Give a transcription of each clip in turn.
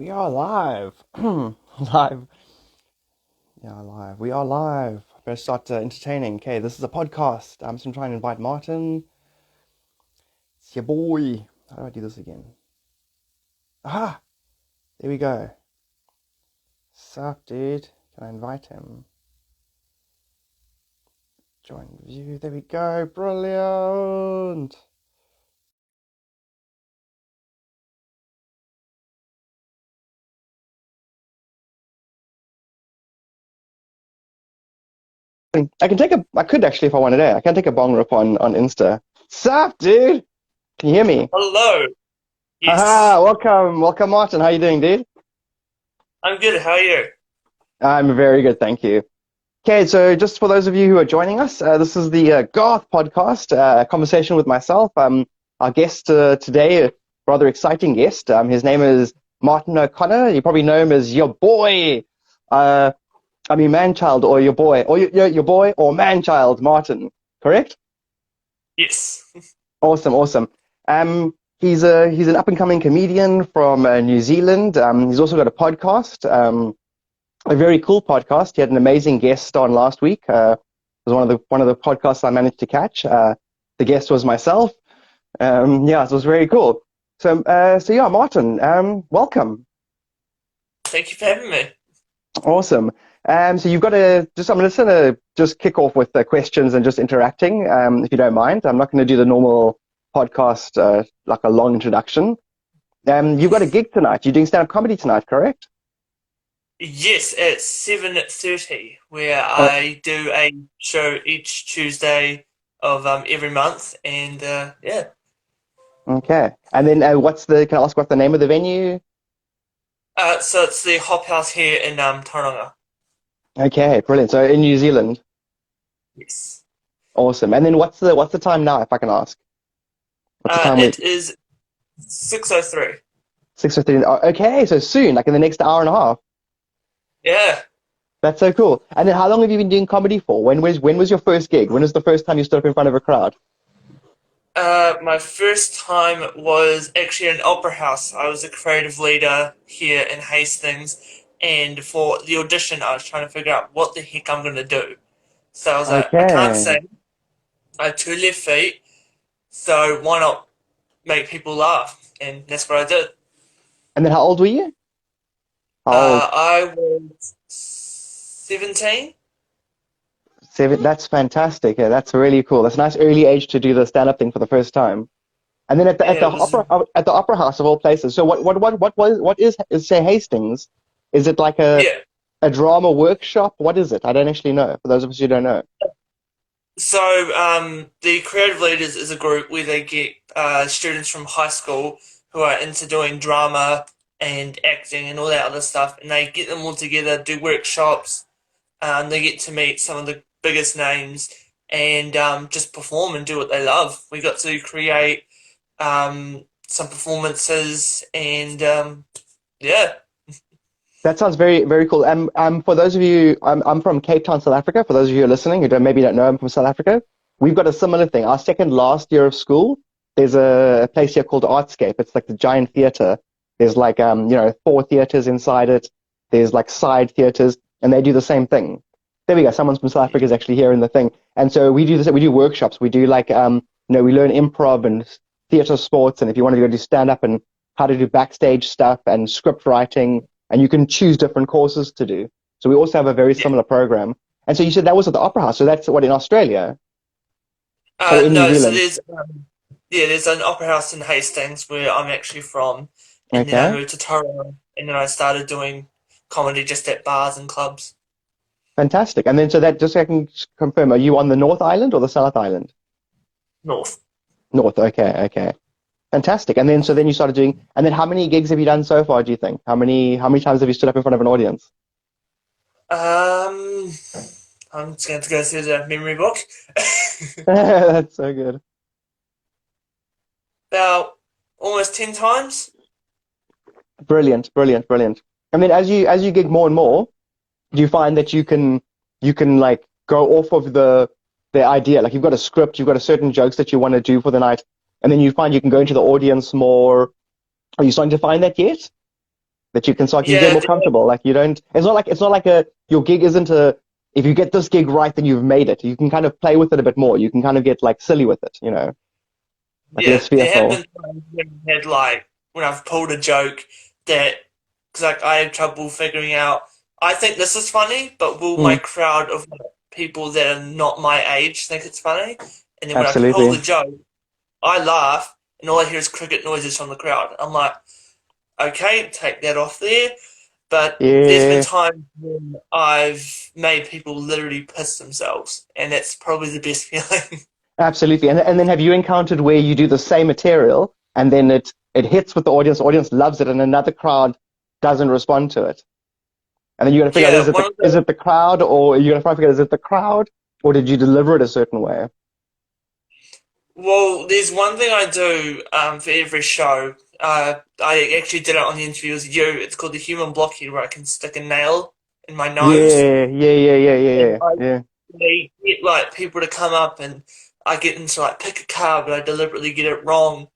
We are live. Live. Yeah, live. We are live. Better start entertaining. Okay, this is a podcast. I'm just trying to invite Martin. It's your boy. How do I do this again? Aha! There we go. Sup, dude? Can I invite him? Join view. There we go. Brilliant. I can take a. I could actually if I wanted to. I can take a bong rip on Insta. Sup, dude? Can you hear me? Hello. Haha! Yes. Welcome, Martin. How you doing, dude? I'm good. How are you? I'm very good, thank you. Okay, so just for those of you who are joining us, this is the Garth podcast, a conversation with myself. Our guest today, a rather exciting guest. His name is Martin O'Connor. You probably know him as your boy, uh, man-child, or your boy, or your boy or man-child, Martin. Correct? Yes. Awesome, awesome. He's an up-and-coming comedian from New Zealand. He's also got a podcast. A very cool podcast. He had an amazing guest on last week. It was one of the podcasts I managed to catch. The guest was myself. Yeah, so it was very cool. So yeah, Martin, welcome. Thank you for having me. Awesome. So you've got to just I'm just gonna just kick off with the questions and just interacting, if you don't mind. I'm not going to do the normal podcast like a long introduction. You've got a gig tonight. You're doing stand-up comedy tonight, correct? Yes, at 7:30, where Uh, I do a show each Tuesday of every month, and yeah. okay. And then can I ask what the name of the venue? So it's the Hop House here in Tauranga. Okay, brilliant. So in New Zealand, Yes. awesome. And then what's the time now, if I can ask? What's the time with It is 6:03. 6:15? Oh, okay, so soon, like in the next hour and a half. Yeah. That's so cool. And then how long have you been doing comedy for? When was your first gig? When was the first time you stood up in front of a crowd? My first time was actually in an opera house. I was a creative leader here in Hastings, and for the audition, I was trying to figure out what the heck I'm going to do. So I was like, I can't Okay. sing. I have two left feet, so why not make people laugh? And that's what I did. And then how old were you? How old? I was 17. Seven. That's fantastic. Yeah, that's really cool. That's a nice early age to do the stand-up thing for the first time. And then Yeah, it was. at the opera house of all places. So what is say Hastings? Is it like Yeah. a drama workshop? What is it? I don't actually know. For those of us who don't know. So the creative leaders is a group where they get students from high school who are into doing drama and acting and all that other stuff, and they get them all together, do workshops. They get to meet some of the biggest names and just perform and do what they love. We got to create some performances and yeah. That sounds very, very cool. For those of you, I'm from Cape Town, South Africa. For those of you who are listening who maybe don't know, I'm from South Africa. We've got a similar thing. Our second last year of school, there's a place here called Artscape. It's like the giant theater. There's like, four theaters inside it. There's like side theaters, and they do the same thing. There we go. Someone from South Africa is actually here in the thing. And so we do this. We do workshops. We do like, we learn improv and theater sports. And if you want to go do stand up and how to do backstage stuff and script writing, and you can choose different courses to do. So we also have a very Yeah. similar program. And so you said that was at the Opera House. So that's what in Australia or in New No, so Zealand. there's an opera house in Hastings where I'm actually from, and then I Okay, moved to Tauranga, and then I started doing comedy just at bars and clubs. fantastic. And then so that just so I can confirm, are you on the North Island or the South Island? North. North. Okay, okay, fantastic. And then so then you started doing. And then how many gigs have you done so far? Do you think how many times have you stood up in front of an audience? Um, I'm just going to go through the memory book. That's so good. About almost 10 times. Brilliant, brilliant, brilliant. And then as you gig more and more, do you find that you can like go off of the idea? Like you've got a script, you've got a certain jokes that you want to do for the night, and then you find you can go into the audience more. Are you starting to find that yet? that you can start, you get Yeah, more comfortable. Like you don't, it's not like your gig isn't if you get this gig right, then you've made it. You can kind of play with it a bit more. You can kind of get like silly with it, like yeah. less There have fearful. been times when I've had like when I've pulled a joke that because like I have trouble figuring out. I think this is funny, but will my Mm, crowd of like, people that are not my age think it's funny? And then when I pull the absolutely. joke, I laugh, and all I hear is cricket noises from the crowd. I'm like, okay, take that off there. But there's been Yeah, times when I've made people literally piss themselves, and that's probably the best feeling. absolutely. And then have you encountered where you do the same material and then it hits with the audience loves it, and another crowd doesn't respond to it? And then you got to figure out Yeah, one of is the it the crowd, or you got to try to figure out, is it the crowd, or did you deliver it a certain way? well, there's one thing I do for every show. I actually did it on the interview with you. It's called the human blockhead, where I can stick a nail in my nose, Yeah, yeah, yeah, yeah, and yeah, I yeah. they get like people to come up, and I get them to like pick a card, but I deliberately get it wrong.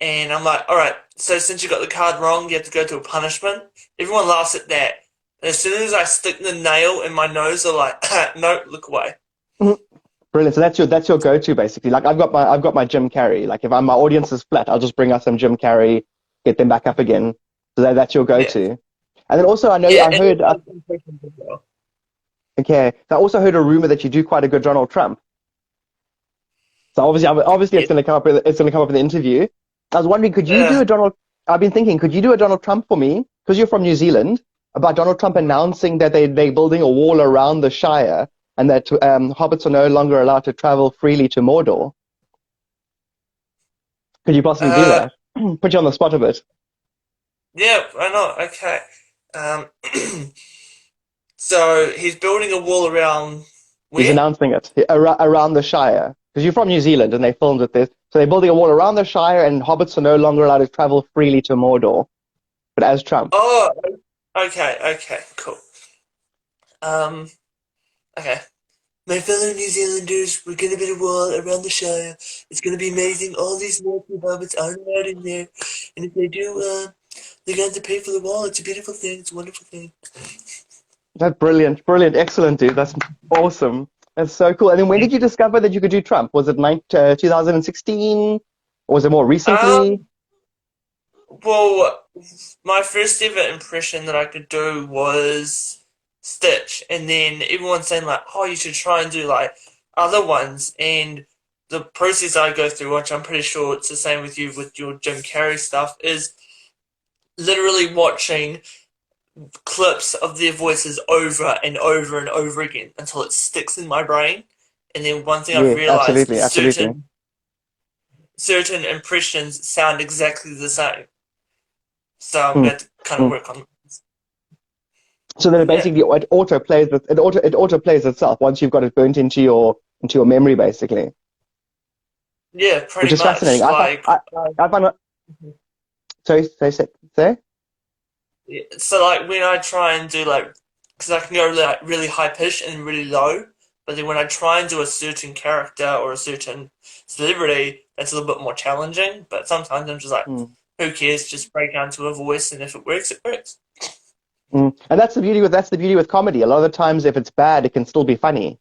And I'm like, all right, so since you got the card wrong, you have to go to a punishment. Everyone laughs at that. And as soon as I stick the nail in my nose, they're like, no, look away. Yeah. Brilliant. So that's your go-to basically. Like I've got my Jim Carrey. Like if my audience is flat, I'll just bring out some Jim Carrey, get them back up again. So that's your Yeah. go-to. And then also I know Yeah, I and heard impressions as well. okay. So I also heard a rumor that you do quite a good Donald Trump. So obviously Yeah. it's gonna come up in the interview. I was wondering, could you do Uh, a Donald? I've been thinking, could you do a Donald Trump for me? Because you're from New Zealand, about Donald Trump announcing that they're building a wall around the Shire and that hobbits are no longer allowed to travel freely to Mordor. Could you possibly do uh, that? Put you on the spot a bit. yeah, I know. Okay. Um, so he's building a wall around He's where? announcing it around the Shire because you're from New Zealand and they filmed it there. So they're building a wall around the Shire and hobbits are no longer allowed to travel freely to Mordor, but as Trump. Oh, okay, okay, cool. Um, okay. My fellow New Zealanders, we're gonna build a wall around the Shire. It's gonna be amazing. All these naughty hobbits aren't allowed in there, and if they do, they're going to have to pay for the wall. It's a beautiful thing. It's a wonderful thing. That's brilliant, brilliant, excellent, dude. That's awesome. That's so cool. And then when Yeah. did you discover that you could do Trump? Was it 2016, or was it more recently? Um, well, my first ever impression that I could do was Stitch, and then everyone's saying like, "Oh, you should try and do like other ones." And the process I go through, which I'm pretty sure it's the same with you with your Jim Carrey stuff, is literally watching clips of their voices over and over and over again until it sticks in my brain. And then one thing I've Yes, realized absolutely, is absolutely. certain impressions sound exactly the same. So I'm Mm, going to kind of mm. work on. So then Yeah, basically it auto plays itself once you've got it burnt into your memory, basically, yeah, which pretty is fascinating. much. Like, I find sorry, say. yeah, so like when I try and do like, because I can go like really high pitch and really low, but then when I try and do a certain character or a certain celebrity, that's a little bit more challenging. But sometimes I'm just like, Mm, who cares? Just break down to a voice, and if it works, it works. And that's the beauty with comedy. A lot of the times, if it's bad, it can still be funny.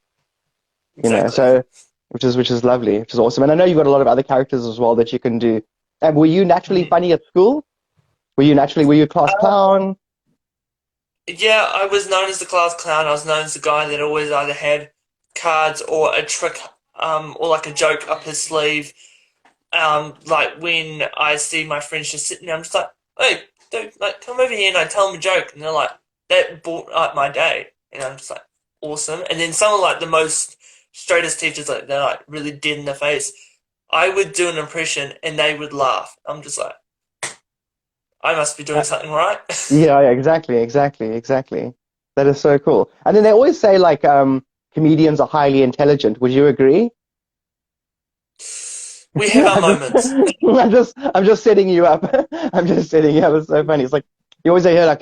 Exactly. So which is lovely, which is awesome. And I know you've got a lot of other characters as well that you can do. And were you naturally Mhm. funny at school? Were you a class clown? Yeah, I was known as the class clown. I was known as the guy that always either had cards or a trick, or like a joke up his sleeve. Like when I see my friends just sitting there, I'm just like, hey, dude, like come over here and I tell them a joke, and they're like, that brought up my day, and I'm just like, awesome. And then some of like the most straightest teachers, like they're like really dead in the face. I would do an impression and they would laugh. I'm just like, I must be doing Uh, something right. yeah, exactly, exactly, exactly. That is so cool. And then they always say like comedians are highly intelligent. Would you agree? We have our moments. I'm just setting you up. I'm just setting you up. It's so funny. It's like you always hear like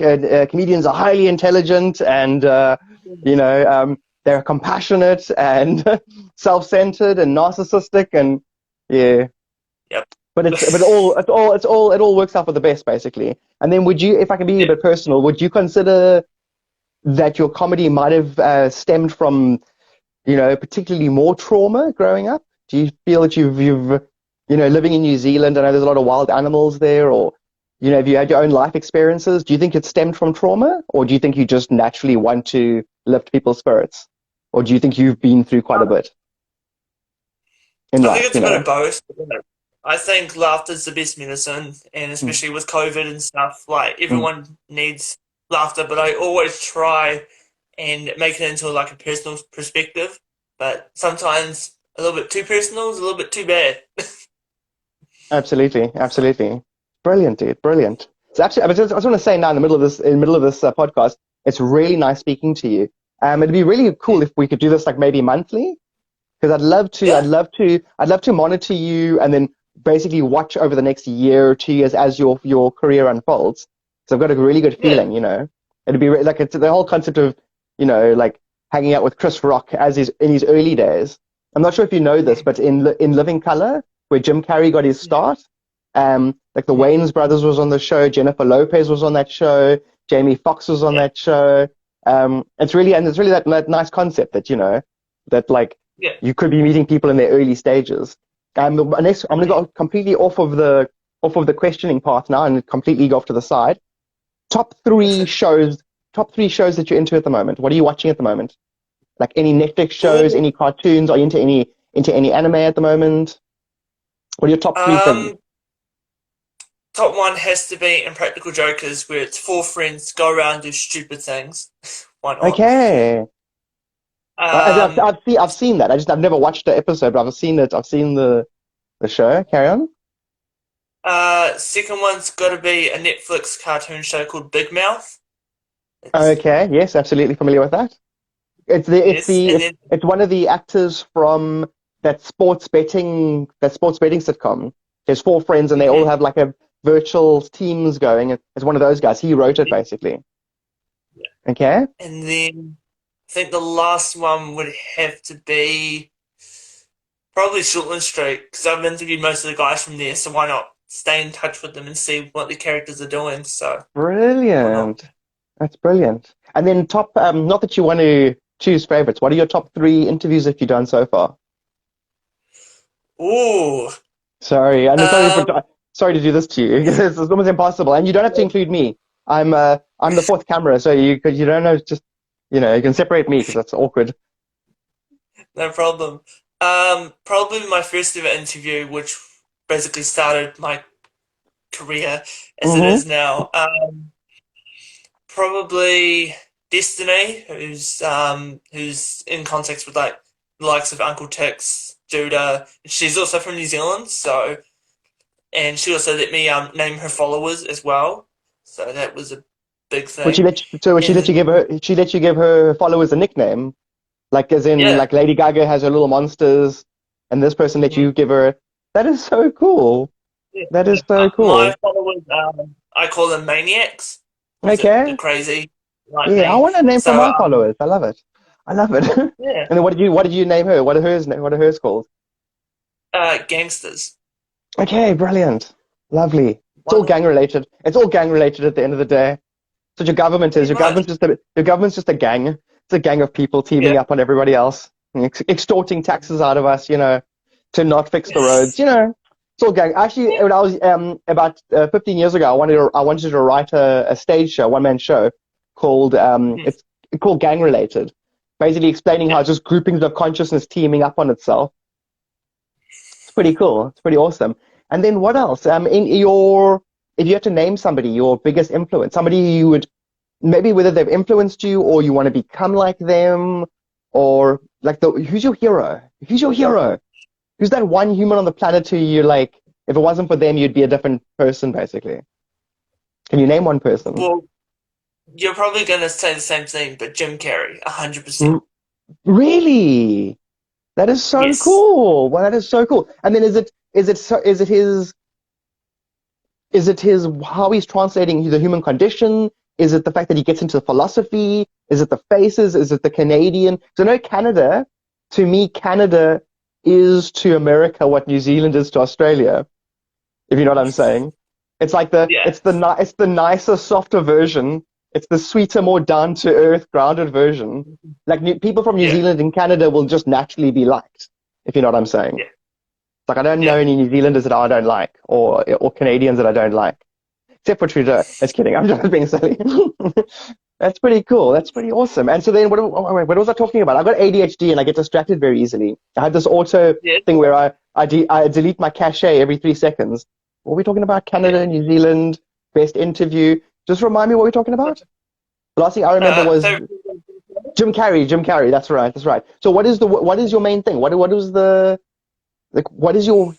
comedians are highly intelligent and they're compassionate and self-centered and narcissistic and yeah. Yep. But it all works out for the best, basically. And then would you, if I can be a Yeah. bit personal, would you consider that your comedy might have stemmed from, particularly more trauma growing up? Do you feel that living in New Zealand, I know there's a lot of wild animals there, or, have you had your own life experiences? Do you think it stemmed from trauma, or do you think you just naturally want to lift people's spirits? Or do you think you've been through quite a bit in I think life, it's a bit of both. I think laughter is the best medicine, and Mm. especially with COVID and stuff, like Mm. everyone needs laughter, but I always try and make it into like a personal perspective. But sometimes a little bit too personal is a little bit too bad. Absolutely, absolutely. Brilliant, dude. Brilliant. So actually, I just want to say now in the middle of this podcast, it's really nice speaking to you. It'd be really cool if we could do this like maybe monthly, because Yeah, I'd love to monitor you and then basically watch over the next year or 2 years as your career unfolds. So I've got a really good yeah, feeling, It'd be like it's the whole concept of, like hanging out with Chris Rock as in his early days. I'm not sure if you know this, but in Living Color, where Jim Carrey got his yeah, start, like the yeah, Wayans brothers was on the show, Jennifer Lopez was on that show, Jamie Foxx was on yeah, that show. It's really that nice concept that, that like yeah. you could be meeting people in their early stages. Next, I'm going to go completely off of the questioning part now and completely go off to the side. Top three Okay. shows, top three shows that you're into at the moment. What are you watching at the moment? Like any Netflix shows, Ooh, any cartoons? Are you into any anime at the moment? What are your top three things? um, top one has to be Impractical Jokers, where it's four friends go around and do stupid things. Why not? Okay, Um, I've seen that. I've never watched the episode, but I've seen it. I've seen the show. Carry on. second one's got to be a Netflix cartoon show called Big Mouth. It's Okay, yes, absolutely familiar with that. yes, and then It's one of the actors from that sports betting sitcom. There's four friends and they all mhm, have like a virtual teams going. It's one of those guys. He wrote it basically. Okay. and then I think the last one would have to be probably Shortland Street because I've interviewed most of the guys from there, so why not stay in touch with them and see what the characters are doing? So why not? Brilliant. That's brilliant. And then not that you want to choose favorites. What are your top three interviews that you've done so far? Ooh, Sorry, and um, sorry to do this to you. It's almost impossible, and you don't have to include me. I'm the fourth camera, so you don't know. Just you can separate me because that's awkward. no problem. Probably my first ever interview, which basically started my career as it Hmm. is now. Probably Destiny, who's in context with like the likes of Uncle Tex, Judah. She's also from New Zealand, so and she also let me name her followers as well. So that was a big thing. Would she let you And give her followers a nickname, like as in yeah, like Lady Gaga has her little monsters, and this person let mhm, you give her. That is so cool. yeah. That is so My cool. followers, I call them maniacs because they're Okay, crazy like yeah, I me. want a name for So my followers. I love it. I love it. And yeah, then what did you name her? What are hers called? gangsters. Okay, brilliant. Lovely. It's all One gang related. It's all gang related at the end of the day. So your government is. pretty much. Your government's just a gang. It's a gang of people Yeah. teaming up on everybody else, and extorting taxes out of us, to not fix the roads. It's all gang. Actually, when I was about 15 years ago, I wanted to write a stage show, one man show called Mhm. it's called Gang Related, basically explaining how Yeah. it's just groupings of consciousness teaming up on itself. It's pretty cool. It's pretty awesome. And then what else? If you had to name somebody, your biggest influence, somebody you would maybe whether they've influenced you or you want to become like them, or like who's your hero? Who's your hero? Who's that one human on the planet who you like? If it wasn't for them, you'd be a different person, basically. Can you name one person? Well, you're probably gonna say the same thing, but Jim Carrey, 100%. R- Really? That is so Yes. cool. Well, that is so cool. And then is it his how he's translating the human condition? Is it the fact that he gets into philosophy? Is it the faces? Is it the Canadian? So I know Canada, to me, Canada is to America what New Zealand is to Australia. if you know what I'm saying. It's like Yeah, it's the nicer, softer version. It's the sweeter, more down to earth, grounded version. Like people from New yeah, Zealand and Canada will just naturally be liked, if you know what I'm saying. yeah, Like I don't know yeah. any New Zealanders that I don't like, or Canadians that I don't like, except for Trudeau. Just kidding. I'm just being silly. That's pretty cool. That's pretty awesome. And so then, what was I talking about? I got ADHD and I get distracted very easily. I had this auto Yeah. thing where I delete my cache every 3 seconds. What are we talking about? Yeah. Canada, New Zealand, best interview. Just remind me what we're talking about. The last thing I remember was Favorite. Jim Carrey. Jim Carrey. That's right. That's right. So what is your main thing? What is the like? What is your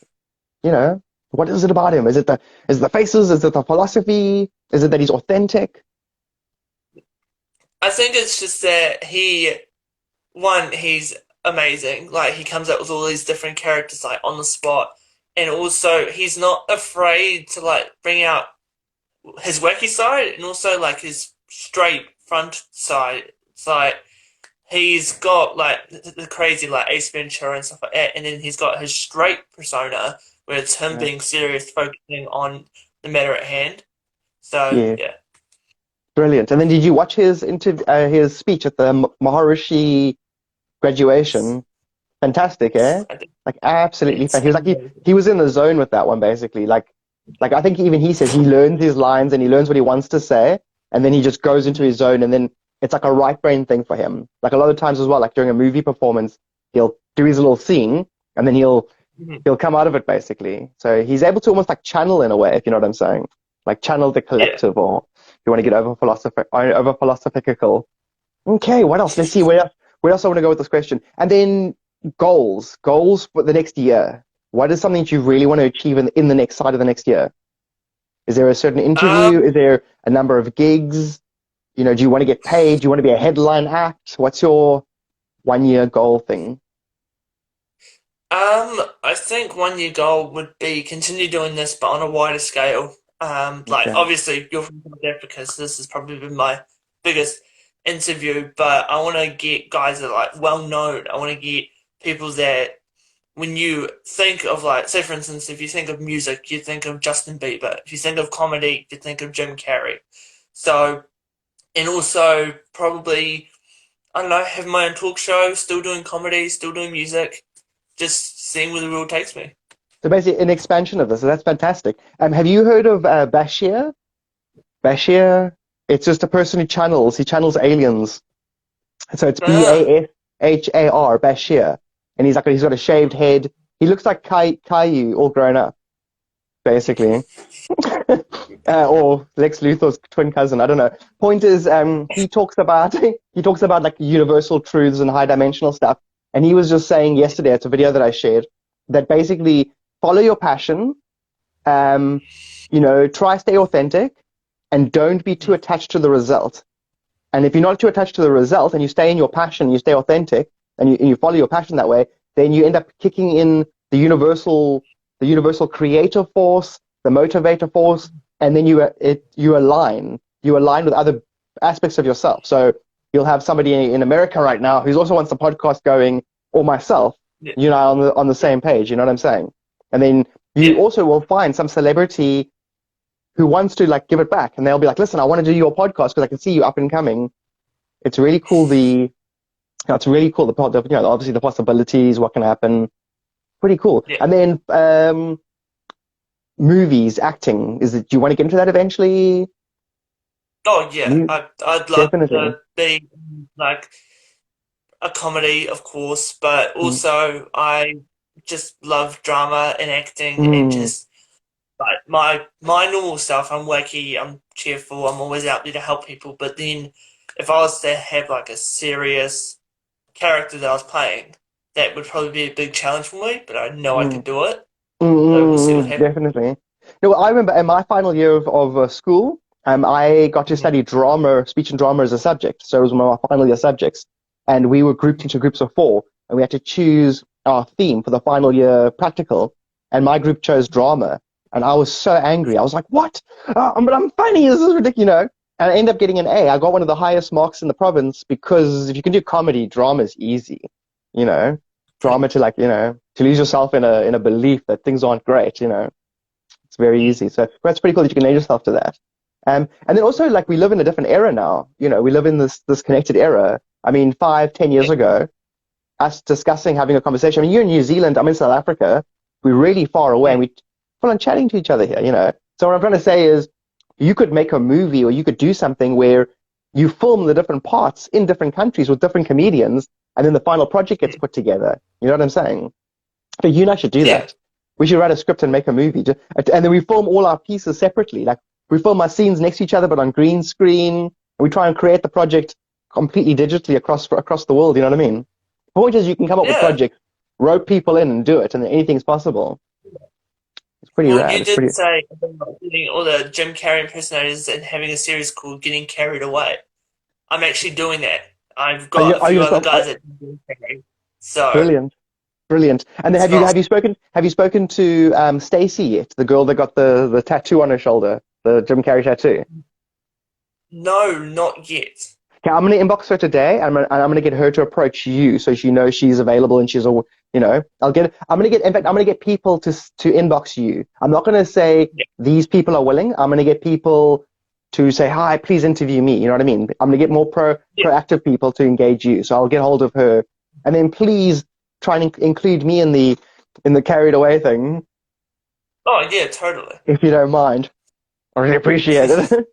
you know? What is it about him? Is it the faces? Is it the philosophy? Is it that he's authentic? I think it's just that he's amazing. Like he comes up with all these different characters like on the spot, and also he's not afraid to like bring out his wacky side and also like his straight front side. It's like he's got like the crazy like Ace Ventura and stuff like that, and then he's got his straight persona where it's him Yeah. being serious, focusing on the matter at hand. So Yeah. yeah, Brilliant. And then did you watch his speech at the Maharishi graduation? Fantastic, eh? I think Like absolutely it's fantastic. He was in the zone with that one basically. Like I think even he says he learns his lines and he learns what he wants to say, and then he just goes into his zone, and then it's like a right brain thing for him. Like a lot of times as well, like during a movie performance, he'll do his little scene and then he'll come out of it basically. So he's able to almost like channel in a way, if you know what I'm saying. Like channel the yeah. collective, or if you want to get over philosophical. Okay, what else? Let's see where else I want to go with this question. And then goals for the next year. What is something that you really want to achieve in the next side of the next year? Is there a certain interview? Um, Is there a number of gigs? You know, do you want to get paid? Do you want to be a headline act? What's your 1 year goal thing? I think 1 year goal would be continue doing this, but on a wider scale. Like Okay. obviously you're from South Africa, so this has probably been my biggest interview. But I want to get guys that are like well known. I want to get people that when you think of like, say for instance, if you think of music, you think of Justin Bieber. If you think of comedy, you think of Jim Carrey. So and also probably I don't know, have my own talk show, still doing comedy, still doing music, just seeing where the world takes me. So basically an expansion of this. So that's fantastic. Have you heard of Bashir? Bashir? It's just a person he channels aliens. So it's Ah, Bashar, Bashir. And he's got a shaved head. He looks like Caillou all grown up, basically. Or Lex Luthor's twin cousin. I don't know. Point is, he talks about he talks about like universal truths and high dimensional stuff. And he was just saying yesterday, it's a video that I shared, that basically follow your passion, um, try stay authentic, and don't be too attached to the result. And if you're not too attached to the result and you stay in your passion, you stay authentic, and you follow your passion that way, then you end up kicking in the universal creative force, the motivator force, and then you align with other aspects of yourself. So you'll have somebody in America right now who's also wants the podcast going, or myself, yeah, on the same page. You know what I'm saying? And then you yeah, also will find some celebrity who wants to like give it back, and they'll be like, listen, I want to do your podcast because I can see you up and coming. It's really cool. It's really cool. Obviously the possibilities, what can happen. Pretty cool. yeah. And then movies, acting. Do you want to get into that eventually? Oh yeah, You I'd love definitely. to be like a comedy, of course, but Mm, also I just love drama and acting and mm, just like my normal stuff. I'm wacky, I'm cheerful, I'm always out there to help people. But then if I was to have like a serious character that I was playing, that would probably be a big challenge for me. But I know I mm, could do it. So we'll see what happens. definitely. No, I remember in my final year of school, I got to Mhm. study drama, speech and drama as a subject. So it was one of my final year subjects. And we were grouped into groups of four, and we had to choose our theme for the final year practical. And my group chose drama. And I was so angry. I was like, what? But I'm funny. This is ridiculous. And I ended up getting an A. I got one of the highest marks in the province because if you can do comedy, drama is easy. You know, drama to to lose yourself in a belief that things aren't great. It's very easy. So that's pretty cool that you can lend yourself to that. And then also like we live in a different era now. You know, we live in this connected era. I mean, 5, 10 years ago, us discussing, having a conversation. I mean, you're in New Zealand, I'm in South Africa. We're really far away, and we full on chatting to each other here. You know. So what I'm trying to say is, you could make a movie, or you could do something where you film the different parts in different countries with different comedians, and then the final project gets put together. You know what I'm saying? But you and I should do Yeah. that. We should write a script and make a movie, and then we film all our pieces separately. Like we film our scenes next to each other, but on green screen. And we try and create the project completely digitally across the world. You know what I mean? The point is, you can come up with Yeah. projects, rope people in, and do it, and anything's possible. It's pretty Well, rad. you It's did pretty. say about getting all the Jim Carrey impersonators and having a series called Getting Carried Away. I'm actually doing that. I've got a Are you few other yourself? guys that do Jim Carrey. So Brilliant. Brilliant. And then it's not have you spoken to Stacy yet? The girl that got the tattoo on her shoulder, the Jim Carrey tattoo. no, not yet. Okay, I'm gonna inbox her today. I'm gonna get her to approach you so she knows she's available and she's all. You know, in fact, I'm gonna get people to inbox you. I'm not gonna say Yeah. these people are willing. I'm gonna get people to say hi, please interview me. You know what I mean? I'm gonna get more Yeah. proactive people to engage you. So I'll get hold of her, and then please try and include me in the carried away thing, Oh yeah, totally. if you don't mind. I really appreciate it.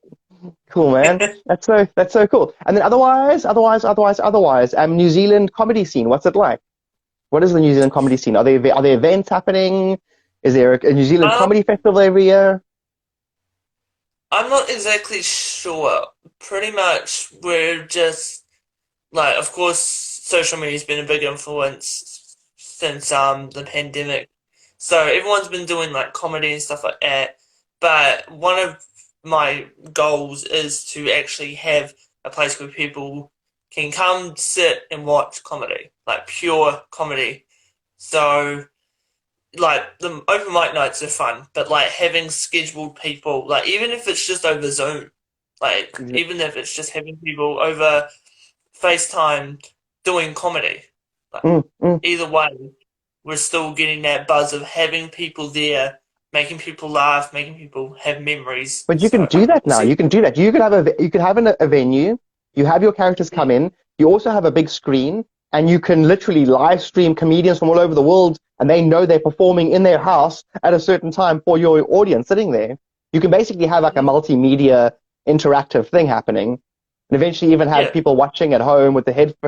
Cool, man. That's so cool. And then otherwise, New Zealand comedy scene. What's it like? What is the New Zealand comedy scene? Are there events happening? Is there a New Zealand Um, comedy festival every year? I'm not exactly sure. Pretty much, we're just like, of course, social media's been a big influence since the pandemic. So everyone's been doing like comedy and stuff like that. But one of my goals is to actually have a place where people can come sit and watch comedy, like pure comedy. So like the open mic nights are fun, but like having scheduled people, like even if it's just over Zoom, like Exa- even if it's just having people over FaceTime doing comedy. Like, Mm, mm. either way, we're still getting that buzz of having people there, making people laugh, making people have memories. But you can So do that we'll now. see. You can do that. You could have a venue. You have your characters come in. You also have a big screen, and you can literally live stream comedians from all over the world, and they know they're performing in their house at a certain time for your audience sitting there. You can basically have like a multimedia interactive thing happening, and eventually even have Yeah, people watching at home with the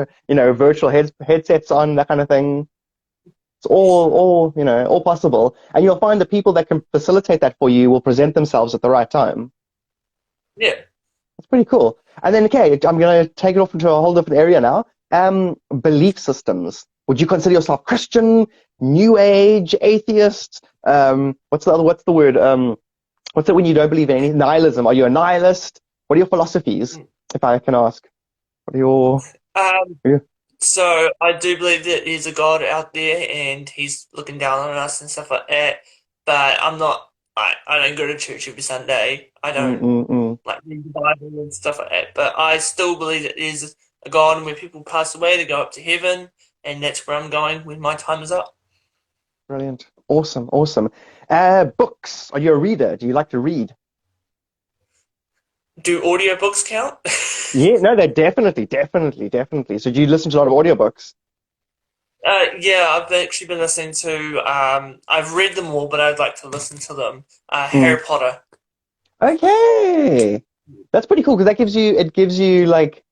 virtual headsets on, that kind of thing. It's all possible, and you'll find the people that can facilitate that for you will present themselves at the right time. yeah. That's pretty cool. And then, okay, I'm going to take it off into a whole different area now. Belief systems. Would you consider yourself Christian, New Age, atheist? What's the word? What's it when you don't believe in anything? Nihilism. Are you a nihilist? What are your philosophies, if I can ask? What are your? Um, Yeah. so I do believe that there's a God out there and he's looking down on us and stuff like that. But I'm not. I don't go to church every Sunday. I don't Mm-mm-mm. like read the Bible and stuff like that. But I still believe that there's a God, and when people pass away, they go up to heaven, and that's where I'm going when my time is up. Brilliant. Awesome. Awesome. Books. Are you a reader? Do you like to read? Do audiobooks count? Yeah, no, they're definitely. So do you listen to a lot of audiobooks? Yeah, I've actually been listening to. I've read them all, but I'd like to listen to them. Mm. Harry Potter. Okay. That's pretty cool because it gives you like,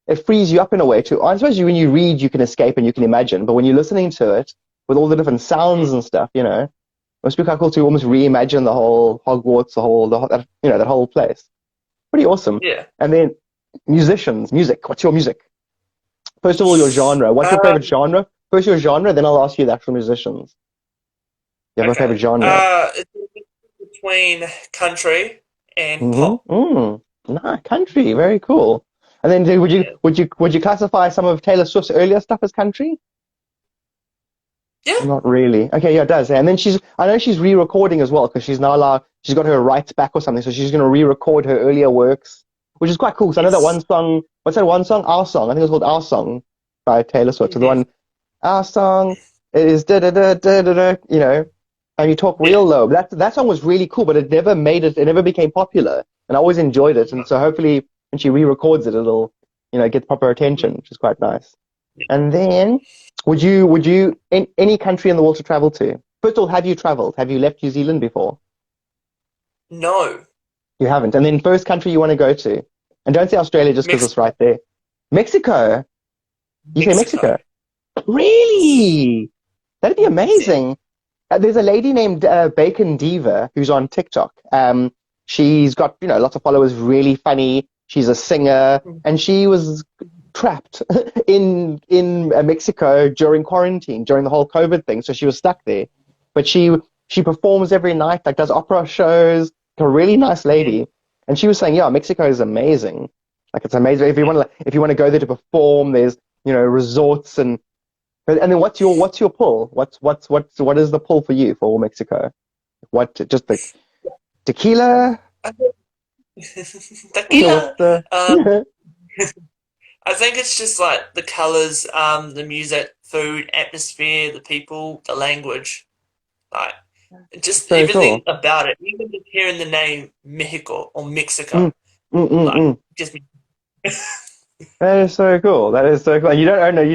it frees you up in a way too. I suppose when you read, you can escape and you can imagine, but when you're listening to it with all the different sounds and stuff, it must be quite cool to almost reimagine the whole Hogwarts, that whole place. Pretty awesome. Yeah. And then music. What's your music? First of all, your genre. What's your favorite Um, genre? First your genre, then I'll ask you the actual musicians. You have a okay. favorite genre? It's between country and pop. Mm-hmm. Nah, country. Very cool. And then would you Yeah. would you would you classify some of Taylor Swift's earlier stuff as country? Yeah. Not really. Okay, yeah, it does. And then I know she's re-recording as well because she's got her rights back or something, so she's going to re-record her earlier works, which is quite cool. So I know that Yes. one song. What's that one song? Our Song. I think it was called Our Song by Taylor Swift. So the Hmm. one, Our Song is da da da da da da. And you talk Yeah. real low. That song was really cool, but it never made it. It never became popular, and I always enjoyed it. And so hopefully, when she re-records it, it'll get proper attention, which is quite nice. And then, would you in any country in the world to travel to? First of all, have you traveled? Have you left New Zealand before? No. You haven't. And then first country you want to go to? And don't say Australia just because it's Mexico. right there. Mexico. You say Mexico. Mexico? Really? That'd be Yeah. amazing. There's a lady named Bacon Diva who's on TikTok. She's got, lots of followers, really funny. She's a singer, and she was trapped in Mexico during quarantine, during the whole COVID thing. So she was stuck there. But she performs every night, like does opera shows. A really nice lady, and she was saying, yeah, Mexico is amazing. Like it's amazing if you want to go there to perform. There's resorts and then what's your pull? What is the pull for you for Mexico? What just the tequila? What's Tequila. the I think it's just like the colors, the music, food, atmosphere, the people, the language, like just so everything cool? about it. Even just hearing the name Mexico or Mm, Mexico, mm, mm, like mm. just That is so cool. That is so cool. And you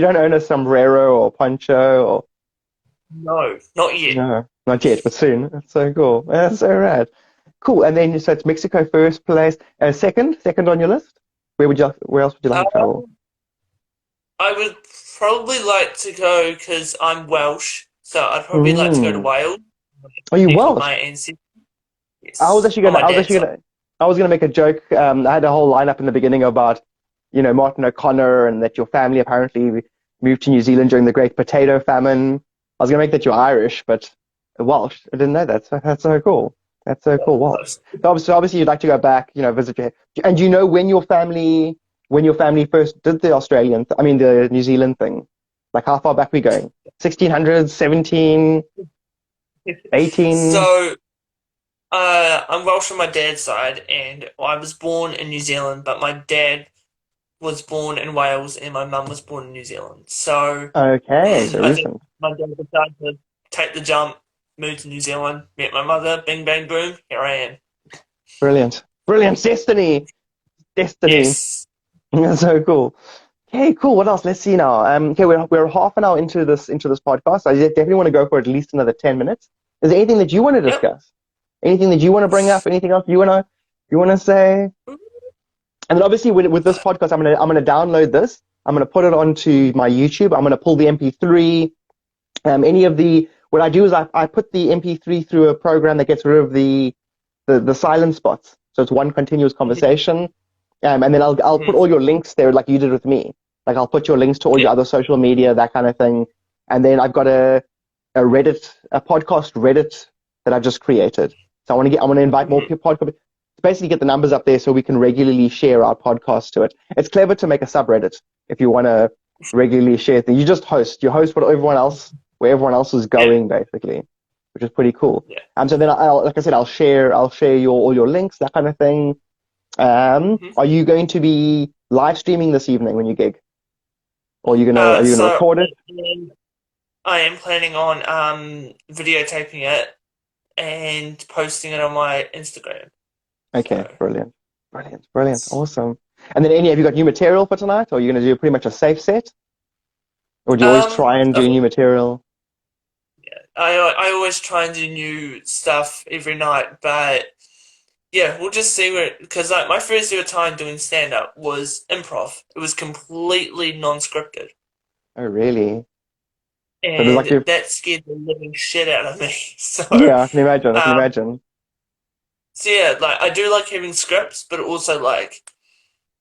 don't own a sombrero or poncho or no, not yet. no, not yet, but soon. That's so cool. That's so rad. Cool. And then so it's Mexico first place. Second on your list. Where else would you like to travel? Um, I would probably like to go because I'm Welsh, so I'd probably like to go to Mm. Wales. Are you From my Welsh? ancestors, I was yes, actually on gonna, my I was dad's actually side. gonna, I was gonna make a joke. I had a whole lineup in the beginning about, Martin O'Connor and that your family apparently moved to New Zealand during the Great Potato Famine. I was gonna make that you're Irish, but Welsh. I didn't know that. So that's so cool. That's so cool. Welsh. Close. So obviously you'd like to go back, visit your, and you know when your family first did the the New Zealand thing, like how far back we going? 1600s, 17, 18. So, I'm Welsh on my dad's side, and I was born in New Zealand, but my dad was born in Wales, and my mum was born in New Zealand. So, Okay, so I think recent. my dad decided to take the jump, move to New Zealand, met my mother, bing bang boom, here I am. Brilliant. Brilliant. Destiny. Destiny. Yes. That's so cool. Okay, cool. What else? Let's see now. Okay, we're half an hour into this podcast. I definitely want to go for at least another 10 minutes. Is there anything that you want to Yep. discuss? Anything that you want to bring up? Anything else you wanna say? And then obviously with this podcast, I'm gonna download this. I'm gonna put it onto my YouTube. I'm gonna pull the MP3. Any of the what I do is I put the MP3 through a program that gets rid of the silent spots. So it's one continuous conversation. And then I'll put Mhm. all your links there like you did with me. Like I'll put your links to all Yeah. your other social media, that kind of thing. And then I've got a podcast Reddit that I've just created. So I want to invite more Mhm. people to basically get the numbers up there so we can regularly share our podcast to it. It's clever to make a subreddit if you want to regularly share things. You host where everyone else is Yeah. going basically, which is pretty cool. Yeah. So then like I said, I'll share all your links, that kind of thing. Mhm. Are you going to be live streaming this evening when you gig? Or are you gonna So record it? I am planning on videotaping it and posting it on my Instagram. Okay, So, brilliant. Brilliant, brilliant, awesome. And then have you got new material for tonight? Or are you gonna do pretty much a safe set? Or do you always try and I do new think material? I always try and do new stuff every night, but yeah, we'll just see where because like my first ever time doing stand up was improv. It was completely non-scripted, Oh, really? So there's like and your that scared the living shit out of me. yeah, I can imagine, I can Um, imagine. so yeah, like I do like having scripts, but also like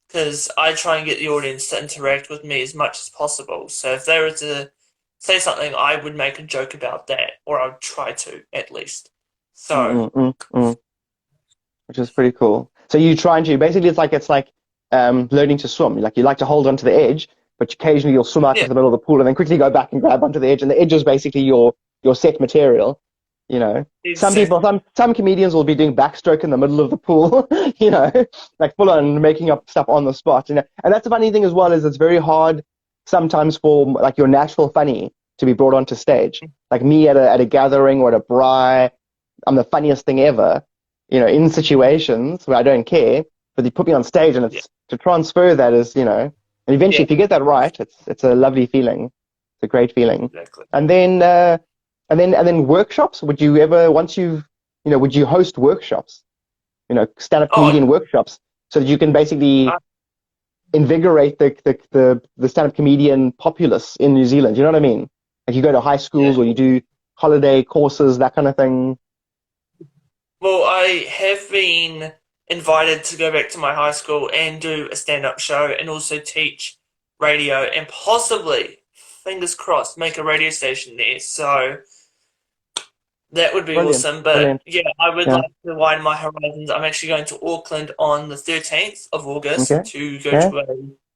because I try and get the audience to interact with me as much as possible. So if they were to say something, I would make a joke about that, or I would try to at least. So Mm. Which is pretty cool. So you try and do basically it's like learning to swim. Like you like to hold onto the edge, but occasionally you'll swim out yeah, into the middle of the pool and then quickly go back and grab onto the edge. And the edge is basically your set material. You know, some people, exactly. some comedians will be doing backstroke in the middle of the pool. Like full on making up stuff on the spot. And that's the funny thing as well is it's very hard sometimes for like your natural funny. to be brought onto stage. Like me at a gathering or at a braai, I'm the funniest thing ever, in situations where I don't care, but they put me on stage and Yeah, it's to transfer that is, and eventually yeah, if you get that right, it's a lovely feeling. It's a great feeling. exactly. And then workshops, would you ever, would you host workshops, stand-up Oh, comedian workshops so that you can basically uh, invigorate the stand-up comedian populace in New Zealand? You know what I mean? Like you go to high schools yeah. or you do holiday courses, that kind of thing. Well, I have been invited to go back to my high school and do a stand-up show and also teach radio and possibly, fingers crossed, make a radio station there. So that would be Brilliant, awesome. But brilliant. yeah, I would Yeah. like to widen my horizons. I'm actually going to Auckland on the 13th of Okay. August to go Okay. to a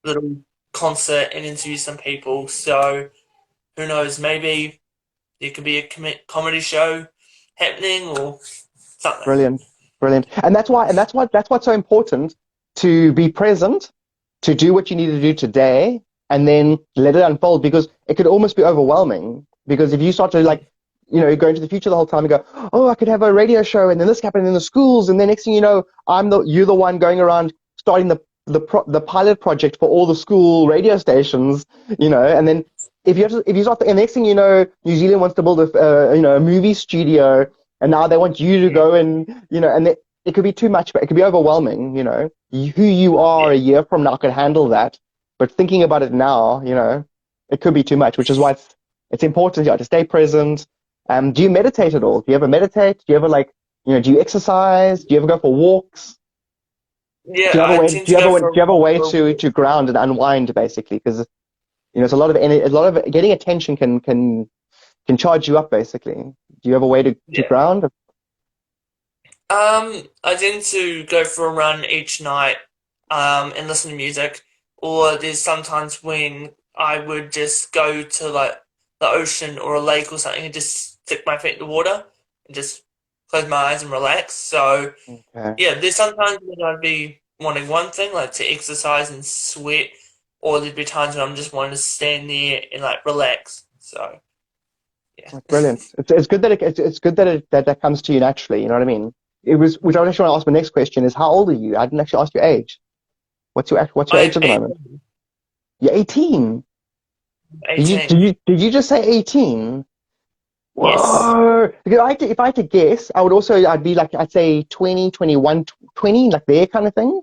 little concert and interview some people. So who knows, maybe there could be a comedy show happening or something. Brilliant, brilliant. And that's what's so important, to be present, to do what you need to do today, and then let it unfold, because it could almost be overwhelming. Because if you start to like, go into the future the whole time and go, oh, I could have a radio show, and then this happened in the schools, and then next thing you know, you're the one going around starting the pilot project for all the school radio stations, and then if you start, and next thing you know, New Zealand wants to build a movie studio, and now they want you to Yeah, go and it could be too much, but it could be overwhelming. Who you are yeah, a year from now could handle that, but thinking about it now, it could be too much, which is why it's important, to stay present. Do you meditate at all? Do you ever meditate? Do you ever like, do you exercise? Do you ever go for walks? yeah. Do you have a I way? Do tend to you have go a way? Do for a you have a walk way for a to week. to ground and unwind, basically? Because it's a lot of getting attention can charge you up, basically. Do you have a way to Yeah. ground? I tend to go for a run each night, and listen to music. Or there's sometimes when I would just go to like the ocean or a lake or something and just stick my feet in the water and just close my eyes and relax. So Okay. yeah, there's sometimes when I'd be wanting one thing, like to exercise and sweat, or there'd be times when I'm just wanting to stand there and like relax. So yeah. Brilliant. It's good that it's good that that comes to you naturally. You know what I mean? Which I actually want to ask. My next question is, how old are you? I didn't actually ask your age. What's your I'm age at the moment? 18. You're 18. Did 18. you did you just say 18? Yes. Whoa! Because if I had to guess, I'd be like, I'd say 20, 21, 20, like there kind of thing.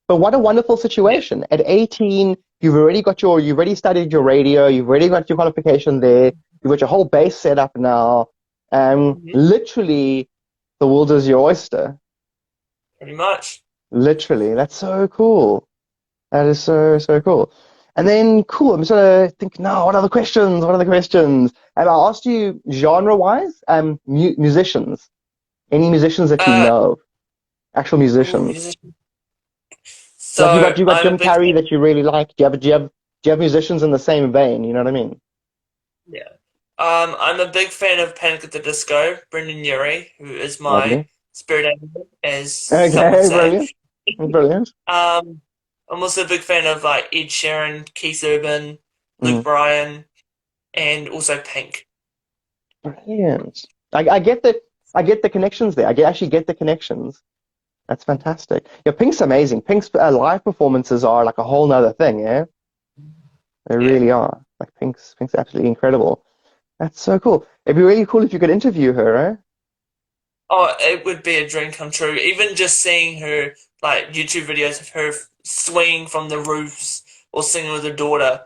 But what a wonderful Yeah. situation. At 18, you've already studied your radio, you've already got your qualification there, you've got your whole base set up now. Mhm. Literally, the world is your oyster. Pretty much. Literally. That's so cool. That is so, so cool. And then, cool, I'm just gonna think now, what are the questions? What are the questions? And I asked you genre-wise, musicians. Any musicians that you Uh, know, actual ooh, musicians. musician. Like you got So you got I'm a Jim big Carrey fan. that you really like. Do you have musicians in the same vein? You know what I mean? Yeah. I'm a big fan of Panic at the Disco, Brendan Urie, who is my Lovely. spirit animal, as some would Okay, say. brilliant, brilliant. I'm also a big fan of like Ed Sheeran, Keith Urban, Luke Mm, Bryan, and also Pink. brilliant. I get the connections there. Actually get the connections. That's fantastic. Yeah, Pink's amazing. Pink's live performances are like a whole nother thing. Yeah, they Yeah. really are. Like Pink's absolutely incredible. That's so cool. It'd be really cool if you could interview her, eh? Oh, it would be a dream come true. Even just seeing her like YouTube videos of her swinging from the roofs or singing with her daughter.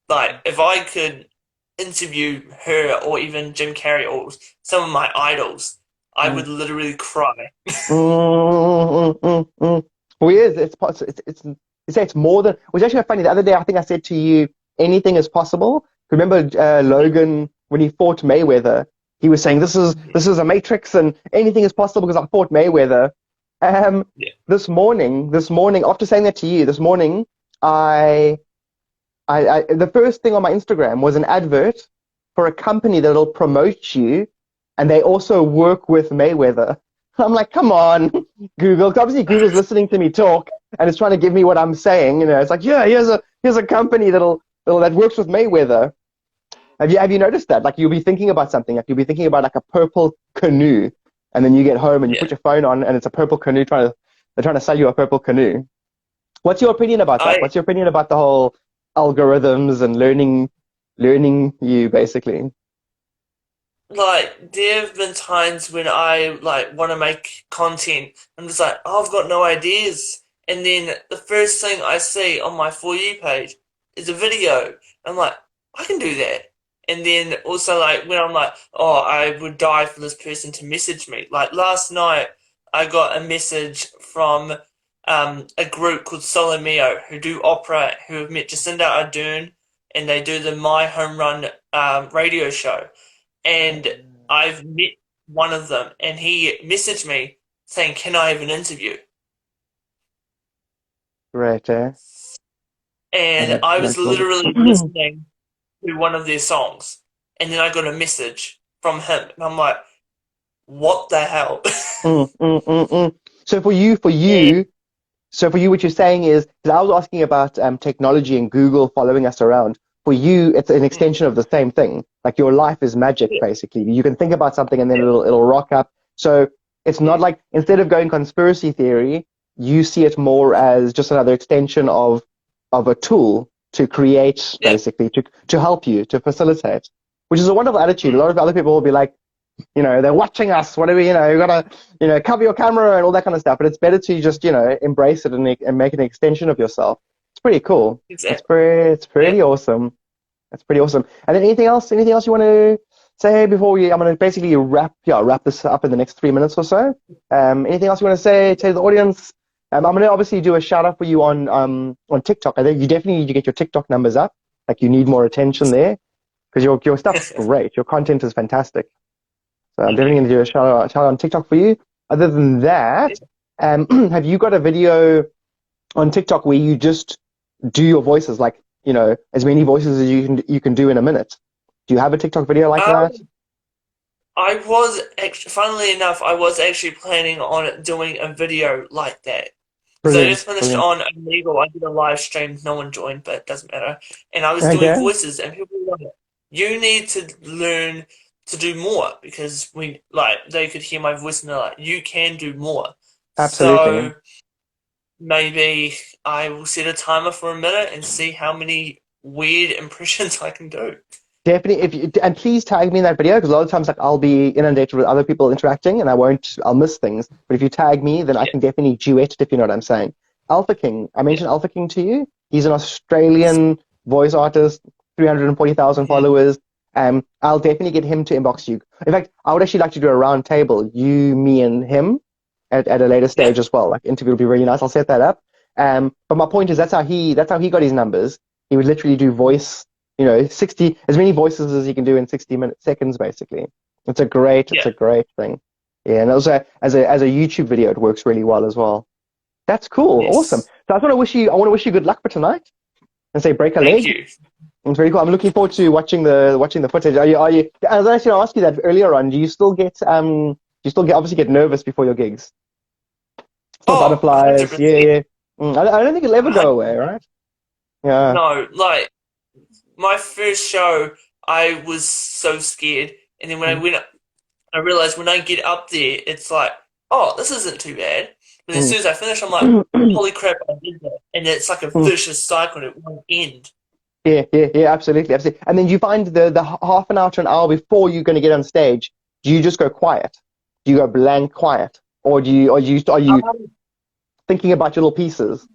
Like, if I could interview her or even Jim Carrey or some of my idols, I Mm. would literally cry. Mm, mm, mm, mm. Well, yes, you say it's more than. It was actually funny. The other day, I think I said to you, anything is possible. Remember Logan when he fought Mayweather? He was saying this is a matrix and anything is possible because I fought Mayweather. Um, Yeah. this morning, after saying that to you, this morning, I, the first thing on my Instagram was an advert for a company that'll promote you, and they also work with Mayweather. I'm like, come on, Google. 'Cause obviously, Google's listening to me talk and it's trying to give me what I'm saying. It's like, yeah, here's a company that works with Mayweather. Have you noticed that? Like you'll be thinking about something, like you'll be thinking about like a purple canoe, and then you get home and you put Yeah. your phone on, and it's a purple canoe they're trying to sell you a purple canoe. What's your opinion about that? I What's your opinion about the whole algorithms and learning you basically? like there have been times when I like want to make content. I'm just like, oh, I've got no ideas, and then the first thing I see on my For You page is a video. I'm like, I can do that. And then also like when I'm like, oh, I would die for this person to message me. Like last night, I got a message from a group called Solomeo who do opera, who have met Jacinda Ardern, and they do the My Home Run radio show, and I've met one of them, and he messaged me saying, "Can I have an interview?" Right, eh? And I was That's cool. literally listening to one of their songs, and then I got a message from him, and I'm like, "What the hell?" Mm, mm, mm, mm. So And so for you, what you're saying is, because I was asking about technology and Google following us around. For you, it's an mm, extension of the same thing. Like your life is magic, yeah, basically. You can think about something and then yeah, it'll rock up. So it's not mm, like instead of going conspiracy theory, you see it more as just another extension of a tool to create, yeah, basically, to help you, to facilitate, which is a wonderful attitude. A mm, lot of other people will be like, they're watching us. What do we, you gotta, cover your camera and all that kind of stuff. But it's better to just, embrace it and make an extension of yourself. It's pretty cool. exactly, It's yeah. pretty awesome. That's pretty awesome. And then anything else you want to say before I'm going to basically wrap this up in the next 3 minutes or so. Anything else you want to say to the audience? I'm going to obviously do a shout out for you on TikTok. I think you definitely need to get your TikTok numbers up. Like you need more attention there because your stuff's great. Your content is fantastic. So I'm Thank definitely you. going to do a shout out on TikTok for you. Other than that, have you got a video on TikTok where you just do your voices, like, as many voices as you can do in a minute? Do you have a TikTok video like that? Um, I was actually, funnily enough, I was actually planning on doing a video like that. Because I Brilliant, just finished brilliant. on Illegal. I did a live stream, no one joined, but it doesn't matter. And I was doing Okay, voices, and people were like, you need to learn to do more because they could hear my voice and they're like, you can do more. absolutely. So maybe I will set a timer for a minute and see how many weird impressions I can do. Definitely, and please tag me in that video because a lot of times like I'll be inundated with other people interacting and I'll miss things. But if you tag me, then I Yeah, can definitely duet it if you know what I'm saying. Alpha King, I yeah. mentioned Alpha King to you. He's an Australian voice artist, 340,000 Mhm. followers. I'll definitely get him to inbox you. In fact, I would actually like to do a round table, you, me, and him, at a later Yeah, stage as well. Like interview will be really nice. I'll set that up. But my point is that's how he got his numbers. He would literally do voice, 60 as many voices as he can do in 60 seconds, basically. It's yeah. a great thing. Yeah, and also as a YouTube video, it works really well as well. That's cool, awesome. Yes. So I want to wish you good luck for tonight and say break a Thank leg. you. It's very cool. I'm looking forward to watching the footage. Are you? As I actually asked you that earlier on. Do you still get obviously get nervous before your gigs? Still Oh, butterflies. Yeah, 100%. yeah. I don't think it'll ever go away, right? Yeah. No, like my first show, I was so scared, and then when I Mm, went up, I realized when I get up there, it's like, oh, this isn't too bad. But as mm, soon as I finish, I'm like, holy crap, I did that, and it's like a mm. vicious cycle, and it won't end. Yeah, yeah, yeah, absolutely, absolutely. And then you find the half an hour to an hour before you're going to get on stage, do you just go quiet? Do you go blank quiet, or are you Um, thinking about your little pieces?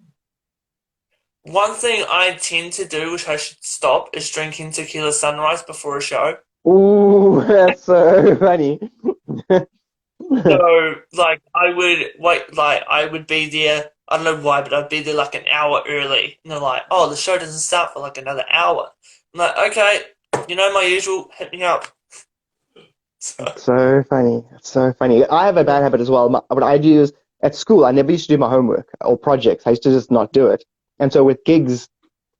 One thing I tend to do, which I should stop, is drinking tequila sunrise before a show. Ooh, that's so funny. So, like, I would wait, like, I would be there. I don't know why, but I'd be there like an hour early. And they're like, oh, the show doesn't start for like another hour. I'm like, okay, my usual, hit me up. So, It's so funny. It's so funny. I have a bad habit as well. What I do is at school, I never used to do my homework or projects. I used to just not do it. And so with gigs,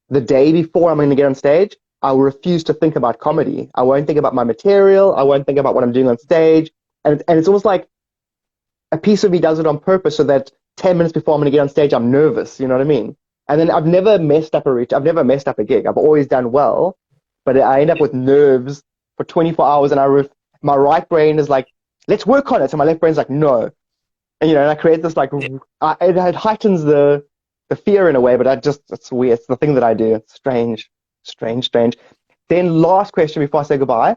the day before I'm going to get on stage, I will refuse to think about comedy. I won't think about my material. I won't think about what I'm doing on stage. And it's almost like a piece of me does it on purpose so that 10 minutes before I'm going to get on stage, I'm nervous. You know what I mean? And then I've never messed up a gig. I've always done well. but I end up with nerves for 24 hours, and my right brain is like, let's work on it, and my left brain's like, no. And, and I create this like, Yeah. it heightens the fear in a way, but it's weird. It's the thing that I do. It's strange, strange, strange. Then last question before I say goodbye.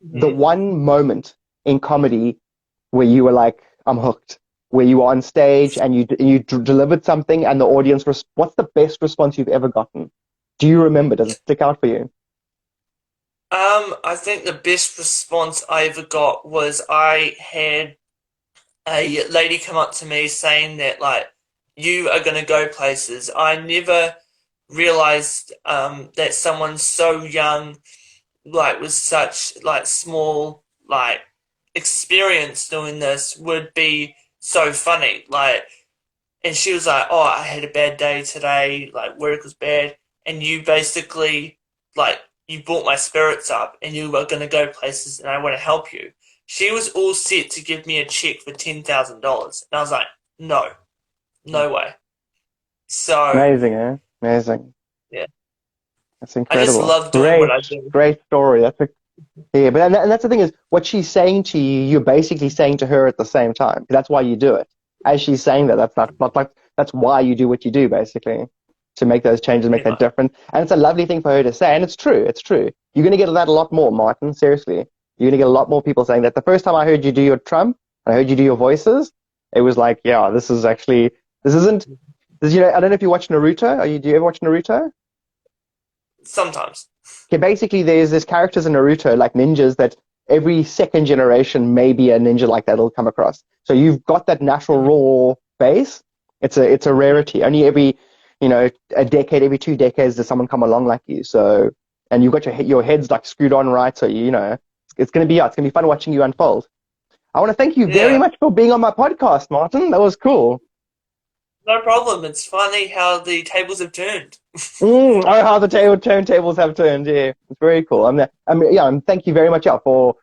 The Mhm. one moment in comedy where you were like, I'm hooked, where you were on stage and you delivered something and the audience, what's the best response you've ever gotten? Do you remember? Does it stick out for you? I think the best response I ever got was I had a lady come up to me saying that like you are gonna go places. I never realized that someone so young, like with such like small like experience doing this, would be so funny. Like, and she was like, "Oh, I had a bad day today. Like work was bad, and you basically like you brought my spirits up, and you were gonna go places, and I want to help you." She was all set to give me a check for $10,000, and I was like, "No, no way." So Amazing, eh? Amazing. yeah, That's I just incredible. love doing what Great, I do. great story. Yeah, but and that's the thing is, what she's saying to you, you're basically saying to her at the same time. That's why you do it. As she's saying that, not like that's why you do what you do, basically, to make those changes, make Pretty that much. difference. And it's a lovely thing for her to say, and it's true. It's true. You're going to get that a lot more, Martin. Seriously, you're going to get a lot more people saying that. The first time I heard you do your Trump, I heard you do your voices. It was like, yeah, this isn't. I don't know if you watch Naruto. Do you ever watch Naruto? Sometimes. Okay, basically there's characters in Naruto like ninjas that every second generation maybe a ninja like that'll come across. So you've got that natural Mhm. raw base. It's a rarity. Only every a decade, every 2 decades does someone come along like you. So and you've got your head's like screwed on right. So it's gonna be fun watching you unfold. I want to thank you very Yeah, much for being on my podcast, Martin. That was cool. no problem. It's funny how the tables have turned. Oh, how the turntables have turned. Yeah, it's very cool. Yeah, and thank you very much, for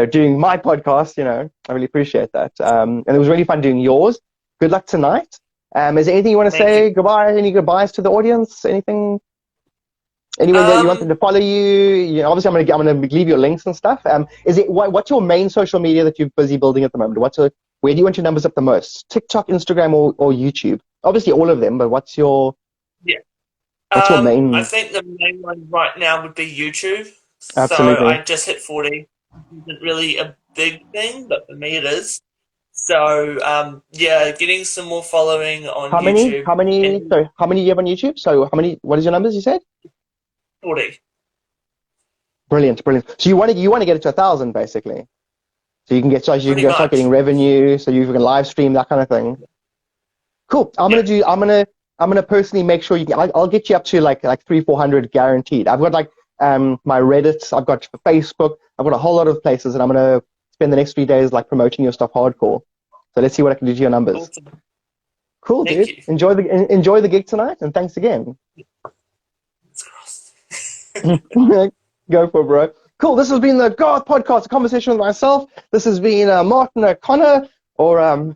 doing my podcast. I really appreciate that. And it was really fun doing yours. Good luck tonight. Is there anything you want to Thank you. say? Goodbye. Any goodbyes to the audience? Anything? Anyone that you want them Um, to follow you? Obviously, I'm gonna leave your links and stuff. What's your main social media that you're busy building at the moment? Where do you want your numbers up the most? TikTok, Instagram, or YouTube? Obviously, all of them. But yeah. what's your I main? think the main one right now would be YouTube. So Absolutely. I just hit 40. Isn't really a big thing, but for me it is. So yeah, getting some more following on How many? YouTube How many? and Sorry, how many do you have on YouTube? So how many? What is your numbers? You said 40. brilliant, brilliant. So you want to get it to 1,000 basically. So you can Pretty go start getting much. revenue. So you can live stream that kind of thing. Cool. Yeah. I'm gonna personally make sure I'll get you up to like 300-400 guaranteed. I've got like my Reddit. I've got Facebook. I've got a whole lot of places, and I'm gonna spend the next 3 days like promoting your stuff hardcore. So let's see what I can do to your numbers. Awesome. Cool, Thank dude. you. Enjoy the gig tonight, and thanks again. It's crossed. Go for it, bro. Cool. This has been the Garth podcast, a conversation with myself. This has been Martin O'Connor, or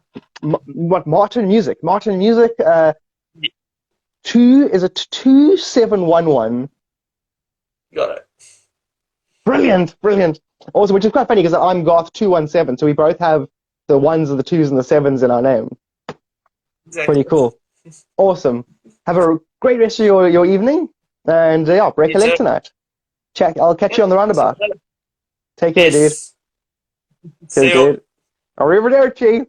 Martin Music. Martin Music. Yeah, Is it 2711? got it. Brilliant, brilliant. Also, which is quite funny because I'm Garth 217, so we both have the ones and the twos and the sevens in our name. Pretty Exactly. cool. Awesome. Have a great rest of your evening, and yeah, break You a leg too. tonight. I'll catch you Yep. on the See you roundabout. later. Take care, dude. Yes. Cheers, See you. dude. Arrivederci.